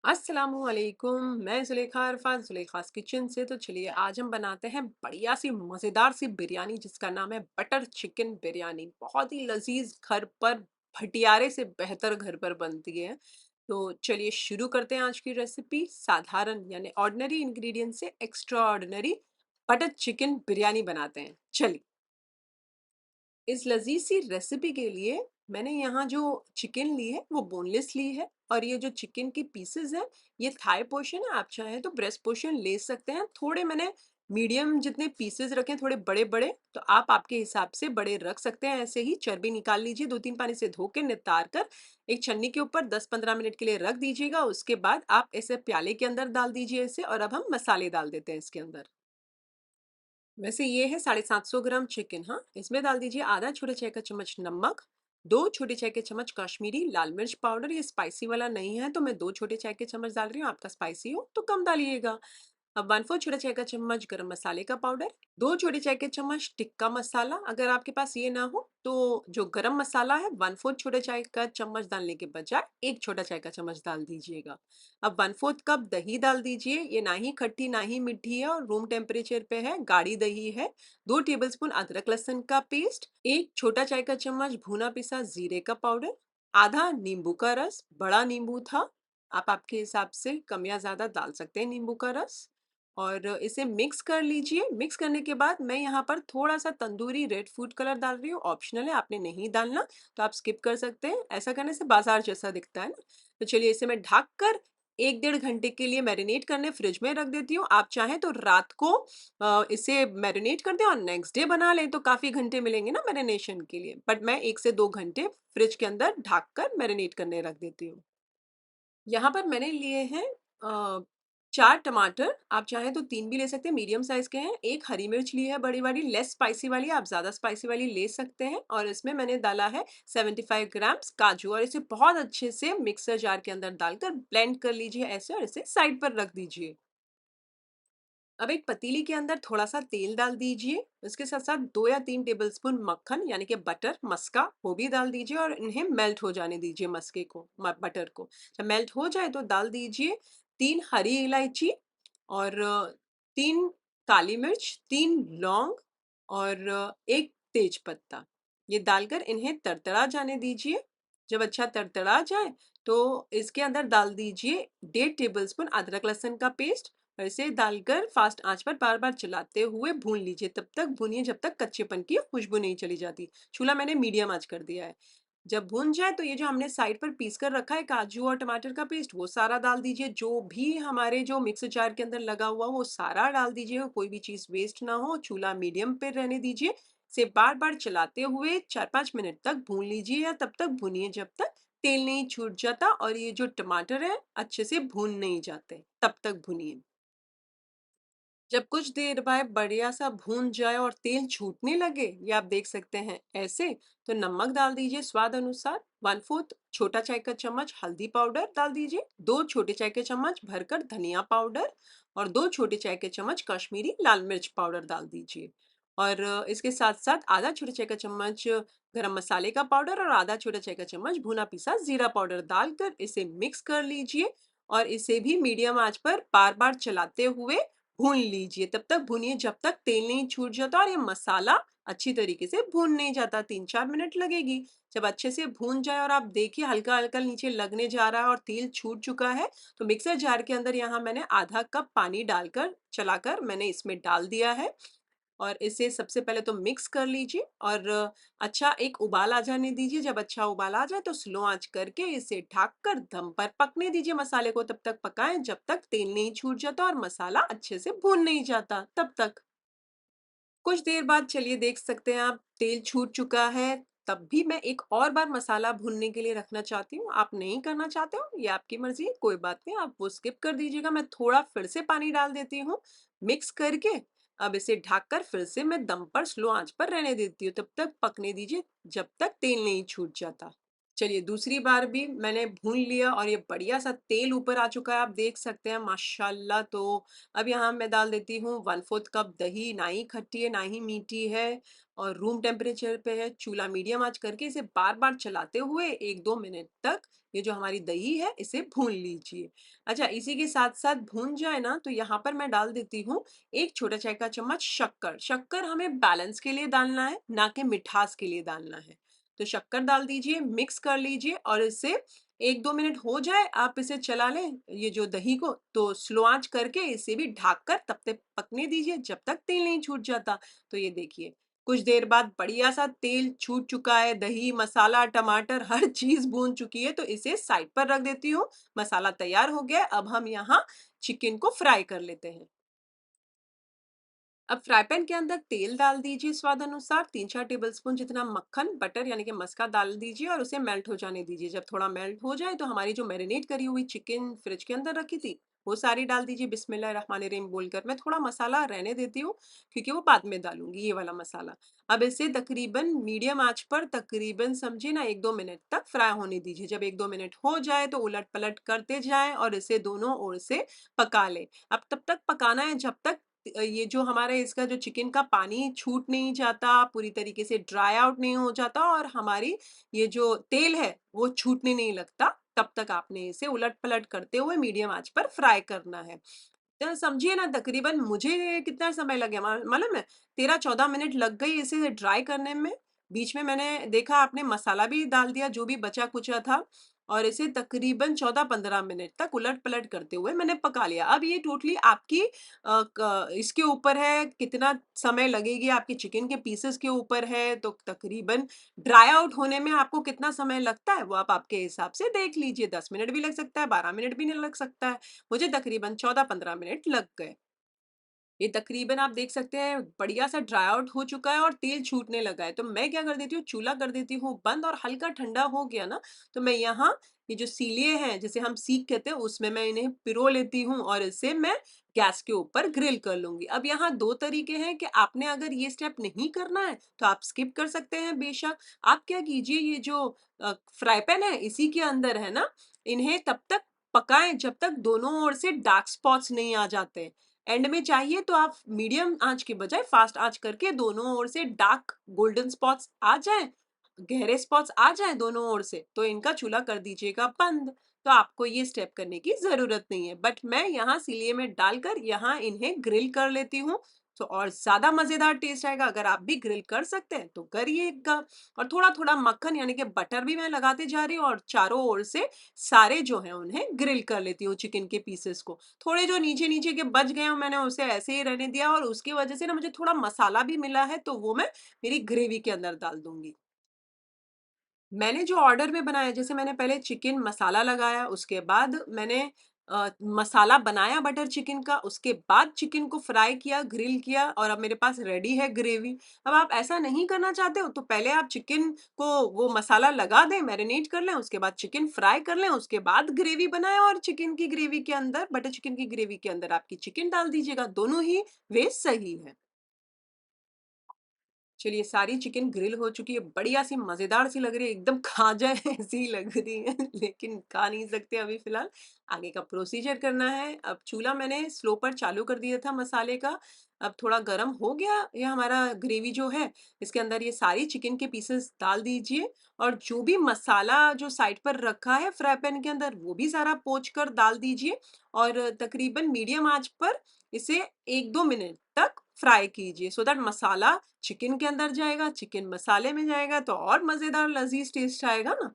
अस्सलामुअलैकुम। मैं ज़ुलेखा अरफात ज़ुलेखास किचन से। तो चलिए आज हम बनाते हैं बढ़िया सी मज़ेदार सी बिरयानी जिसका नाम है बटर चिकन बिरयानी। बहुत ही लजीज, घर पर भटियारे से बेहतर घर पर बनती है। तो चलिए शुरू करते हैं आज की रेसिपी। साधारण यानी ऑर्डिनरी इंग्रेडिएंट से extra ordinary butter chicken biryani बनाते हैं। चलिए, इस लजीज सी रेसिपी के लिए मैंने यहाँ जो चिकन ली है वो बोनलेस ली है, और ये जो चिकन की पीसेस है ये थाई पोर्शन है। आप चाहें तो ब्रेस्ट पोर्शन ले सकते हैं। थोड़े मैंने मीडियम जितने पीसेस रखे हैं, थोड़े बड़े बड़े, तो आप आपके हिसाब से बड़े रख सकते हैं। ऐसे ही चर्बी निकाल लीजिए, 2-3 पानी से धो के नितार कर एक छन्नी के ऊपर 10-15 मिनट के लिए रख दीजिएगा। उसके बाद आप इसे प्याले के अंदर डाल दीजिए इसे, और अब हम मसाले डाल देते हैं इसके अंदर। वैसे ये है 750 ग्राम चिकन। हाँ, इसमें डाल दीजिए आधा छोटे चाय का चम्मच नमक, 2 छोटे चाय के चम्मच कश्मीरी लाल मिर्च पाउडर। ये स्पाइसी वाला नहीं है तो मैं 2 छोटे चाय के चम्मच डाल रही हूँ। आपका स्पाइसी हो तो कम डालिएगा। अब 1/4 छोटा चाय का चम्मच गरम मसाले का पाउडर, 2 छोटे चाय के चम्मच टिक्का मसाला। अगर आपके पास ये ना हो तो जो गरम मसाला है 1/4 छोटा चाय का चम्मच डालने के बजाय 1 छोटा चाय का चम्मच डाल दीजिएगा। अब 1/4 कप दही डाल दीजिए। ये ना ही खट्टी ना ही मीठी है और रूम टेम्परेचर पे है, गाढ़ी दही है। 2 टेबलस्पून अदरक लहसुन का पेस्ट, 1 छोटा चाय का चम्मच भुना पिसा जीरे का पाउडर, आधा नींबू का रस, बड़ा नींबू था, आप आपके हिसाब से कम या ज्यादा डाल सकते हैं नींबू का रस। और इसे मिक्स कर लीजिए। मिक्स करने के बाद मैं यहाँ पर थोड़ा सा तंदूरी रेड फूड कलर डाल रही हूँ, ऑप्शनल है, आपने नहीं डालना तो आप स्किप कर सकते हैं। ऐसा करने से बाजार जैसा दिखता है ना। तो चलिए, इसे मैं ढक कर 1-1.5 घंटे के लिए मैरिनेट करने फ्रिज में रख देती हूँ। आप चाहें तो रात को इसे मैरिनेट कर दें और नेक्स्ट डे बना लें, तो काफ़ी घंटे मिलेंगे ना मैरिनेशन के लिए। बट मैं 1 से 2 घंटे फ्रिज के अंदर ढक कर मैरिनेट करने रख देती हूँ। यहाँ पर मैंने लिए हैं 4 टमाटर। आप चाहें तो 3 भी ले सकते हैं, मीडियम साइज़ के हैं। 1 हरी मिर्च ली है बड़ी वाली, लेस स्पाइसी वाली, आप ज़्यादा स्पाइसी वाली ले सकते हैं। और इसमें मैंने डाला है 75 ग्राम्स काजू, और इसे बहुत अच्छे से मिक्सर जार के अंदर डालकर ब्लेंड कर लीजिए ऐसे, और इसे साइड पर रख दीजिए। अब एक पतीली के अंदर थोड़ा-सा तेल डाल दीजिए। उसके साथ-साथ 2 या 3 टेबलस्पून मक्खन यानी कि बटर, मस्का, वो भी डाल दीजिए और इन्हें मेल्ट हो जाने दीजिए मस्के को, म बटर को। जब मेल्ट हो जाए तो डाल दीजिए 3 हरी इलायची, और 3 काली मिर्च, 3 लौंग, और 1 तेज पत्ता। ये डालकर इन्हें तड़तड़ा जाने दीजिए। जब अच्छा तड़तड़ा जाए तो इसके अंदर डाल दीजिए 1.5 टेबलस्पून अदरक लहसुन का पेस्ट। इसे डालकर फास्ट आंच पर बार बार चलाते हुए भून लीजिए। तब तक भूनिए जब तक कच्चेपन की खुशबू नहीं चली जाती। चूल्हा मैंने मीडियम आंच कर दिया है। जब भून जाए तो ये जो हमने साइड पर पीस कर रखा है काजू और टमाटर का पेस्ट, वो सारा डाल दीजिए। जो भी हमारे जो मिक्सर जार के अंदर लगा हुआ वो सारा डाल दीजिए, कोई भी चीज वेस्ट ना हो। चूल्हा मीडियम पे रहने दीजिए। से बार बार चलाते हुए 4-5 मिनट तक भून लीजिए, या तब तक भूनिए जब तक तेल नहीं छूट जाता और ये जो टमाटर है अच्छे से भून नहीं जाते, तब तक भूनिए। जब कुछ देर बाद बढ़िया सा भून जाए और तेल छूटने लगे, ये आप देख सकते हैं ऐसे, तो नमक डाल दीजिए स्वाद अनुसार। 1/4 छोटा चाय का चम्मच हल्दी पाउडर डाल दीजिए, 2 छोटे चाय के चम्मच भरकर धनिया पाउडर, और 2 छोटे चाय के चम्मच कश्मीरी लाल मिर्च पाउडर डाल दीजिए। और इसके साथ साथ आधा छोटे चाय का चम्मच गरम मसाले का पाउडर और आधा छोटा चाय का चम्मच भुना पिसा जीरा पाउडर डालकर इसे मिक्स कर लीजिए। और इसे भी मीडियम आंच पर बार बार चलाते हुए भून लीजिए। तब तक भूनिए जब तक तेल नहीं छूट जाता और ये मसाला अच्छी तरीके से भून नहीं जाता। 3-4 मिनट लगेगी। जब अच्छे से भून जाए और आप देखिए हल्का हल्का नीचे लगने जा रहा है और तेल छूट चुका है, तो मिक्सर जार के अंदर यहाँ मैंने आधा कप पानी डालकर चलाकर मैंने इसमें डाल दिया है। और इसे सबसे पहले तो मिक्स कर लीजिए और अच्छा एक उबाल आ जाने दीजिए। जब अच्छा उबाल आ जाए तो स्लो आंच करके इसे ढक कर दम पर पकने दीजिए। मसाले को तब तक पकाएं जब तक तेल नहीं छूट जाता और मसाला अच्छे से भून नहीं जाता, तब तक। कुछ देर बाद चलिए देख सकते हैं आप तेल छूट चुका है। तब भी मैं एक और बार मसाला भूनने के लिए रखना चाहती हूँ। आप नहीं करना चाहते हो ये आपकी मर्जी है, कोई बात नहीं, आप वो स्किप कर दीजिएगा। मैं थोड़ा फिर से पानी डाल देती हूँ मिक्स करके। अब इसे ढककर फिर से मैं दम पर स्लो आंच पर रहने देती हूँ। तब तक पकने दीजिए जब तक तेल नहीं छूट जाता। चलिए दूसरी बार भी मैंने भून लिया और ये बढ़िया सा तेल ऊपर आ चुका है, आप देख सकते हैं माशाल्लाह। तो अब यहाँ मैं डाल देती हूँ 1/4 कप दही। ना ही खट्टी है ना ही मीठी है, और रूम टेम्परेचर पे है, चूल्हा मीडियम आँच करके इसे बार-बार चलाते हुए 1-2 मिनट तक ये जो हमारी दही है इसे भून लीजिए। अच्छा, इसी के साथ-साथ भून जाए ना तो यहाँ पर मैं डाल देती हूँ 1 छोटा चाय का चम्मच शक्कर। शक्कर हमें बैलेंस के लिए डालना है, ना कि मिठास के लिए डालना है। तो शक्कर डाल दीजिए, मिक्स कर लीजिए और इसे 1-2 मिनट हो जाए, आप इसे चला लें ये जो दही को, तो स्लो आँच करके इसे भी ढक कर तब तक पकने दीजिए जब तक तेल नहीं छूट जाता। तो ये देखिए, कुछ देर बाद बढ़िया सा तेल छूट चुका है, दही, मसाला, टमाटर हर चीज़ भून चुकी है, तो इसे साइड पर रख देती हूँ। मसाला तैयार हो गया है, अब हम यहाँ चिकन को फ्राई कर लेते हैं। अब फ्राई पैन के अंदर तेल डाल दीजिए स्वाद अनुसार, 3-4 टेबलस्पून जितना मक्खन, बटर यानी कि मस्का डाल दीजिए और उसे मेल्ट हो जाने दीजिए। जब थोड़ा मेल्ट हो जाए तो हमारी जो मैरिनेट करी हुई चिकन फ्रिज के अंदर रखी थी, वो सारी डाल दीजिए बिस्मिल्लाहिर्रहमानिर्रहीम बोलकर। मैं थोड़ा मसाला रहने देती हूँ क्योंकि वो बाद में डालूँगी ये वाला मसाला। अब इसे तकरीबन मीडियम आँच पर तकरीबन समझिए ना 1-2 मिनट तक फ्राई होने दीजिए। जब 1-2 मिनट हो जाए तो उलट-पलट करते जाएँ और इसे दोनों ओर से पका लें। अब तब तक पकाना है जब तक ये जो हमारा इसका जो चिकन का पानी छूट नहीं जाता, पूरी तरीके से ड्राई आउट नहीं हो जाता और हमारी ये जो तेल है, वो छूटने नहीं लगता, तब तक आपने इसे उलट-पलट करते हुए मीडियम आँच पर फ्राई करना है। तो समझिए ना तकरीबन मुझे कितना समय लग गया मालूम है? 13-14 मिनट लग गई इसे ड्राई करने में। बीच में मैंने देखा आपने मसाला भी डाल दिया जो भी बचा-कुचा था और इसे तकरीबन 14-15 मिनट तक उलट-पलट करते हुए मैंने पका लिया। अब ये टोटली आपकी इसके ऊपर है कितना समय लगेगी आपके चिकन के पीसेस के ऊपर है, तो तकरीबन ड्राई आउट होने में आपको कितना समय लगता है वो आप आपके हिसाब से देख लीजिए। 10 मिनट भी लग सकता है, 12 मिनट भी नहीं लग सकता है। मुझे तकरीबन 14-15 मिनट लग गए। ये तकरीबन आप देख सकते हैं बढ़िया सा ड्राई आउट हो चुका है और तेल छूटने लगा है। तो मैं क्या कर देती हूँ, चूल्हा कर देती हूँ बंद और हल्का ठंडा हो गया ना, तो मैं यहाँ ये जो सीलिए हैं, जिसे हम सीक कहते हैं, उसमें मैं इन्हें पिरो लेती हूँ और इसे मैं गैस के ऊपर ग्रिल कर लूँगी। अब यहाँ 2 तरीके हैं कि आपने अगर ये स्टेप नहीं करना है, तो आप स्किप कर सकते हैं बेशक। आप क्या कीजिए, ये जो फ्राई पैन है, इसी के अंदर है ना, इन्हें तब तक पकाएँ जब तक दोनों ओर से डार्क स्पॉट्स नहीं आ जाते। एंड में चाहिए तो आप मीडियम आँच के बजाय फास्ट आँच करके दोनों ओर से डार्क गोल्डन स्पॉट्स आ जाएँ, गहरे स्पॉट्स आ जाएँ दोनों ओर से, तो इनका चूल्हा कर दीजिएगा बंद। तो आपको ये स्टेप करने की ज़रूरत नहीं है। बट मैं यहाँ सिलिए में डालकर यहाँ इन्हें ग्रिल कर लेती हूँ, तो और ज़्यादा मज़ेदार टेस्ट आएगा। अगर आप भी ग्रिल कर सकते हैं, तो करिएगा। और थोड़ा-थोड़ा मक्खन यानी कि बटर भी मैं लगाते जा रही हूँ और चारों ओर से सारे जो हैं उन्हें ग्रिल कर लेती हूँ चिकन के पीसेस को। थोड़े जो नीचे-नीचे के बच गए हैं मैंने उसे ऐसे ही रहने दिया और उसकी वजह से ना मुझे थोड़ा मसाला भी मिला है तो वो मैं मेरी ग्रेवी के अंदर डाल दूँगी। मैंने जो ऑर्डर में बनाया जैसे मैंने पहले चिकन मसाला लगाया, उसके बाद मैंने मसाला बनाया बटर चिकन का, उसके बाद चिकन को फ्राई किया, ग्रिल किया और अब मेरे पास रेडी है ग्रेवी। अब आप ऐसा नहीं करना चाहते हो तो पहले आप चिकन को वो मसाला लगा दें, मैरिनेट कर लें, उसके बाद चिकन फ्राई कर लें, उसके बाद ग्रेवी बनाएँ और चिकन की ग्रेवी के अंदर बटर चिकन की ग्रेवी के अंदर आपकी चिकन डाल दीजिएगा, दोनों ही वे सही है। चलिए सारी चिकन ग्रिल हो चुकी है, बढ़िया-सी मज़ेदार-सी लग रही है, एकदम खा जाए ऐसी लग रही है लेकिन खा नहीं सकते अभी फ़िलहाल। आगे का प्रोसीजर करना है, अब चूल्हा मैंने स्लो पर चालू कर दिया था मसाले का, अब थोड़ा गरम हो गया ये हमारा ग्रेवी जो है, इसके अंदर ये सारी चिकन के पीसेस डाल दीजिए और जो भी मसाला जो साइड पर रखा है फ्राई पैन के अंदर, वो भी सारा पोंछ कर डाल दीजिए और तकरीबन मीडियम आँच पर इसे 1-2 मिनट तक फ्राई कीजिए सो दैट मसाला चिकन के अंदर जाएगा, चिकन मसाले में जाएगा तो और मज़ेदार लज़ीज़ टेस्ट आएगा ना।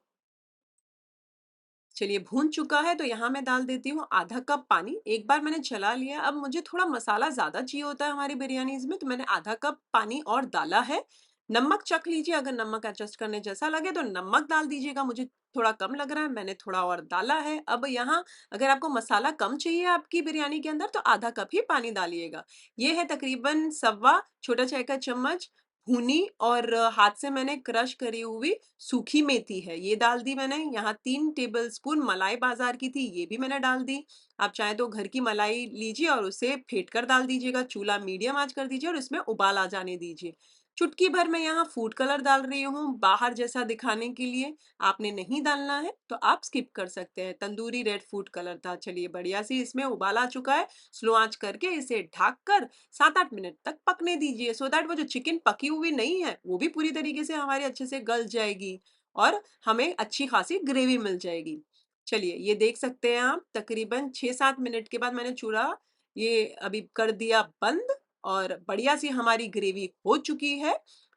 चलिए भून चुका है तो यहाँ मैं डाल देती हूँ आधा कप पानी। एक बार मैंने चला लिया, अब मुझे थोड़ा मसाला ज़्यादा चाहिए होता है हमारी बिरयानीज़ में तो मैंने आधा कप पानी और डाला है। नमक चख लीजिए, अगर नमक एडजस्ट करने जैसा लगे तो नमक डाल दीजिएगा, मुझे थोड़ा कम लग रहा है मैंने थोड़ा और डाला है। अब यहाँ अगर आपको मसाला कम चाहिए आपकी बिरयानी के अंदर तो आधा कप ही पानी डालिएगा। ये है तकरीबन सवा छोटा चाय का चम्मच भुनी और हाथ से मैंने क्रश करी हुई सूखी मेथी है, ये डाल दी मैंने। यहाँ 3 टेबलस्पून मलाई बाज़ार की थी, ये भी मैंने डाल दी। आप चाहें तो घर की मलाई लीजिए और उसे फेंट कर डाल दीजिएगा, चूल्हा मीडियम आँच कर दीजिए और इसमें उबाल आ जाने दीजिए। चुटकी भर मैं यहाँ फूड कलर डाल रही हूँ बाहर जैसा दिखाने के लिए। आपने नहीं डालना है तो आप स्किप कर सकते हैं। तंदूरी रेड फूड कलर था। चलिए बढ़िया सी इसमें उबाल आ चुका है। स्लो आंच करके इसे ढक कर 7-8 मिनट तक पकने दीजिए, सो दैट वो जो चिकन पकी हुई नहीं है वो भी पूरी तरीके से हमारी अच्छे से गल जाएगी और हमें अच्छी खासी ग्रेवी मिल जाएगी। चलिए ये देख सकते हैं आप, तकरीबन 6-7 मिनट के बाद मैंने चूल्हा ये अभी कर दिया बंद और बढ़िया सी हमारी ग्रेवी हो चुकी है।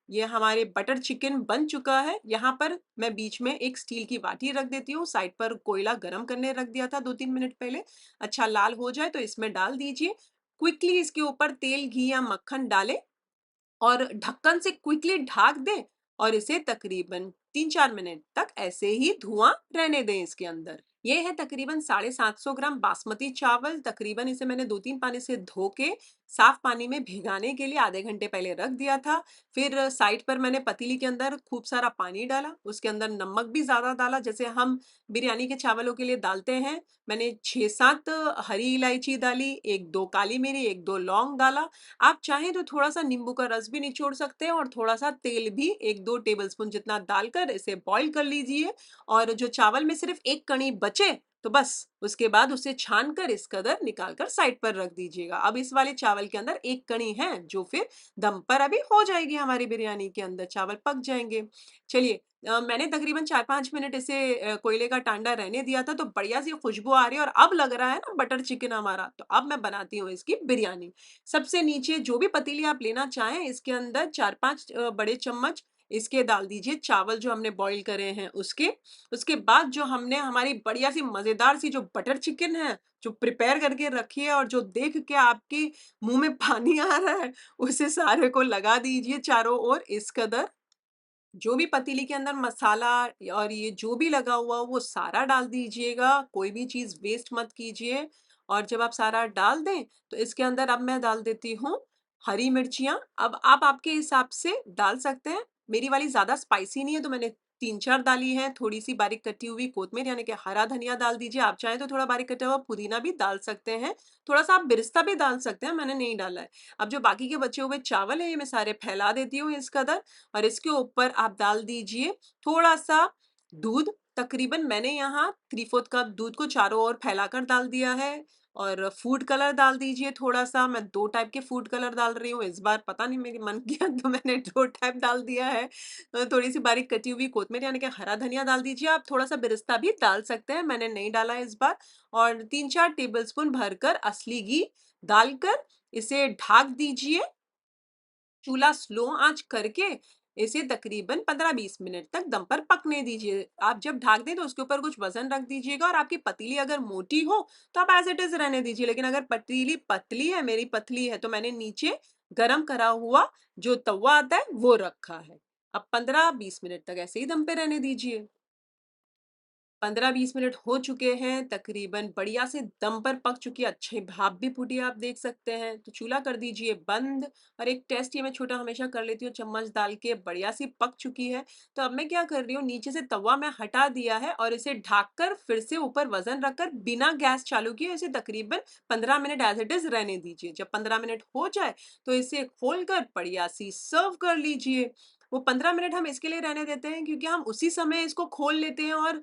ये हमारे बटर चिकन बन चुका है। यहाँ पर मैं बीच में एक स्टील की बाटी रख देती हूँ। साइड पर कोयला गरम करने रख दिया था 2-3 मिनट पहले। अच्छा लाल हो जाए तो इसमें डाल दीजिए। क्विकली इसके ऊपर तेल, घी या मक्खन डालें और ढक्कन से क्विकली ढक दें और इसे तकरीबन 3-4 मिनट तक ऐसे ही धुआं रहने दें इसके अंदर। ये है तकरीबन 750 ग्राम बासमती चावल। तकरीबन इसे मैंने 2-3 पानी से धो के साफ पानी में भिगाने के लिए आधे घंटे पहले रख दिया था। फिर साइड पर मैंने पतीली के अंदर खूब सारा पानी डाला, उसके अंदर नमक भी ज्यादा डाला जैसे हम बिरयानी के चावलों के लिए डालते हैं। मैंने 6-7 हरी इलायची डाली, 1-2 काली मिरी, 1-2 लौंग डाला। आप चाहें तो थोड़ा-सा नींबू का रस भी निचोड़ सकते हैं और थोड़ा-सा तेल भी 1-2 टेबलस्पून जितना डालकर इसे बॉईल कर लीजिए और जो चावल में सिर्फ 1 कणी बचे, तो बस उसके बाद उसे छान कर इस कदर निकाल कर साइड पर रख दीजिएगा। अब इस वाले चावल के अंदर 1 कणी है जो फिर दम पर अभी हो जाएगी हमारी बिरयानी के अंदर, चावल पक जाएँगे। चलिए मैंने तकरीबन 4-5 मिनट इसे कोयले का टांडा रहने दिया था तो बढ़िया सी खुशबू आ रही है और अब लग रहा है ना बटर चिकन हमारा, तो अब मैं बनाती हूँ इसकी बिरयानी। सबसे नीचे जो भी पतीली आप लेना चाहें इसके अंदर 4-5 बड़े चम्मच इसके डाल दीजिए चावल जो हमने बॉईल करे हैं उसके। उसके बाद जो हमने हमारी बढ़िया सी मज़ेदार सी जो बटर चिकन है, जो प्रिपेयर करके रखी है और जो देख के आपके मुँह में पानी आ रहा है, उसे सारे को लगा दीजिए चारों ओर इस कदर। जो भी पतीली के अंदर मसाला और ये जो भी लगा हुआ हो वो सारा डाल दीजिएगा, कोई भी चीज़ वेस्ट मत कीजिए। और जब आप सारा डाल दें तो इसके अंदर अब मैं डाल देती हूँ हरी मिर्चियाँ। अब आप आपके हिसाब से डाल सकते हैं। मेरी वाली ज़्यादा स्पाइसी नहीं है तो मैंने 3-4 डाली हैं। थोड़ी-सी बारीक कटी हुई कोतमीर यानी कि हरा धनिया डाल दीजिए। आप चाहें तो थोड़ा बारीक कटा हुआ पुदीना भी डाल सकते हैं। थोड़ा-सा आप बिरस्ता भी डाल सकते हैं, मैंने नहीं डाला है। अब जो बाकी के बचे हुए चावल हैं ये मैं सारे फैला देती हूँ इस कदर और इसके ऊपर आप डाल दीजिए थोड़ा-सा दूध। तकरीबन मैंने यहाँ 3/4 कप दूध को चारों ओर फैलाकर डाल दिया है और फूड कलर डाल दीजिए थोड़ा-सा। मैं 2 टाइप के फूड कलर डाल रही हूँ इस बार, पता नहीं मेरी मन किया तो मैंने 2 टाइप डाल दिया है। थोड़ी-सी बारीक कटी हुई कोतमीर यानी कि हरा धनिया डाल दीजिए। आप थोड़ा-सा बेरेस्ता भी डाल सकते हैं, मैंने नहीं डाला है इस बार। और 3-4 टेबलस्पून भरकर असली घी डालकर इसे ढक दीजिए। चूल्हा स्लो आंच करके इसे तकरीबन 15-20 मिनट तक दम पर पकने दीजिए। आप जब ढक दें तो उसके ऊपर कुछ वजन रख दीजिएगा और आपकी पतीली अगर मोटी हो तो आप एज इट इज रहने दीजिए, लेकिन अगर पतीली पतली है, मेरी पतली है, तो मैंने नीचे गरम करा हुआ जो तवा आता है वो रखा है। अब 15-20 मिनट तक ऐसे ही दम पे रहने दीजिए। 15-20 मिनट हो चुके हैं, तकरीबन बढ़िया से दम पर पक चुकी है, अच्छी भाप भी फूटी है, आप देख सकते हैं। तो चूल्हा कर दीजिए बंद और एक टेस्ट ये मैं छोटा हमेशा कर लेती हूँ चम्मच डाल के, बढ़िया सी पक चुकी है। तो अब मैं क्या कर रही हूँ, नीचे से तवा मैं हटा दिया है और इसे ढककर फिर से ऊपर वजन रखकर बिना गैस चालू किए इसे तकरीबन 15 मिनट एज इट इज रहने दीजिए। जब 15 मिनट हो जाए तो इसे खोलकर बढ़िया सी सर्व कर लीजिए। वो 15 मिनट हम इसके लिए रहने देते हैं क्योंकि हम उसी समय इसको खोल लेते हैं और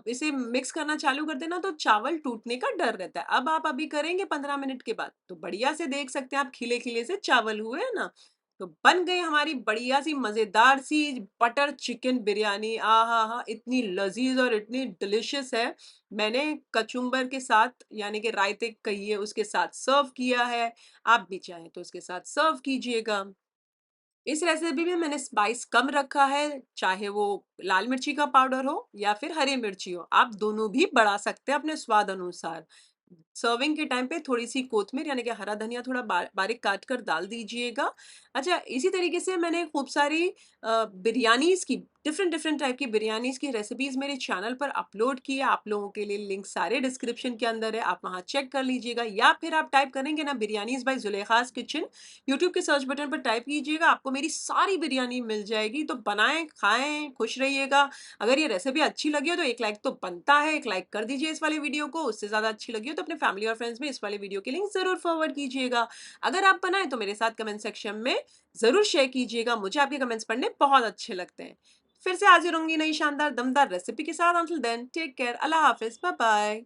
इसे मिक्स करना चालू कर देना तो चावल टूटने का डर रहता है। अब आप अभी करेंगे 15 मिनट के बाद तो बढ़िया से देख सकते हैं आप खिले-खिले से चावल हुए हैं ना? तो बन गई हमारी बढ़िया सी मज़ेदार सी बटर चिकन बिरयानी। आहा हा! इतनी लज़ीज़ और इतनी डिलीशियस है। मैंने कचुम्बर के साथ यानी कि रायते कहिए उसके साथ सर्व किया है। आप भी चाहें तो उसके साथ सर्व कीजिएगा। इस रेसिपी में मैंने स्पाइस कम रखा है, चाहे वो लाल मिर्ची का पाउडर हो या फिर हरी मिर्ची हो, आप दोनों भी बढ़ा सकते हैं अपने स्वाद अनुसार। सर्विंग के टाइम पे थोड़ी-सी कोतमीर यानी कि हरा धनिया थोड़ा बारीक काट कर डाल दीजिएगा। अच्छा, इसी तरीके से मैंने खूब सारी बिरयानीज़ की डिफरेंट-डिफरेंट टाइप की बिरयानीज़ की रेसिपीज़ मेरे चैनल पर अपलोड की है। आप लोगों के लिए लिंक सारे डिस्क्रिप्शन के अंदर है, आप वहाँ चेक कर लीजिएगा या फिर आप टाइप करेंगे ना बिरयानीज़ बाय ज़ुलेखा's किचन, यूट्यूब के सर्च बटन पर टाइप कीजिएगा, आपको मेरी सारी बिरयानी मिल जाएगी। तो बनाएँ, खाएँ, खुश रहिएगा। अगर ये रेसिपी अच्छी लगी हो तो एक लाइक तो बनता है, एक लाइक कर दीजिए इस वाले वीडियो को। उससे ज़्यादा अच्छी लगी हो तो अपने फैमिली और फ्रेंड्स में इस वाले वीडियो की लिंक ज़रूर फॉरवर्ड कीजिएगा। अगर आप बनाएँ तो मेरे साथ कमेंट सेक्शन में ज़रूर शेयर कीजिएगा, मुझे आपके कमेंट्स पढ़ने बहुत अच्छे लगते हैं। फिर से हाज़िर होंगी नई शानदार दमदार रेसिपी के साथ। अंटिल देन टेक केयर, अल्लाह हाफ़िज़, बाय बाय।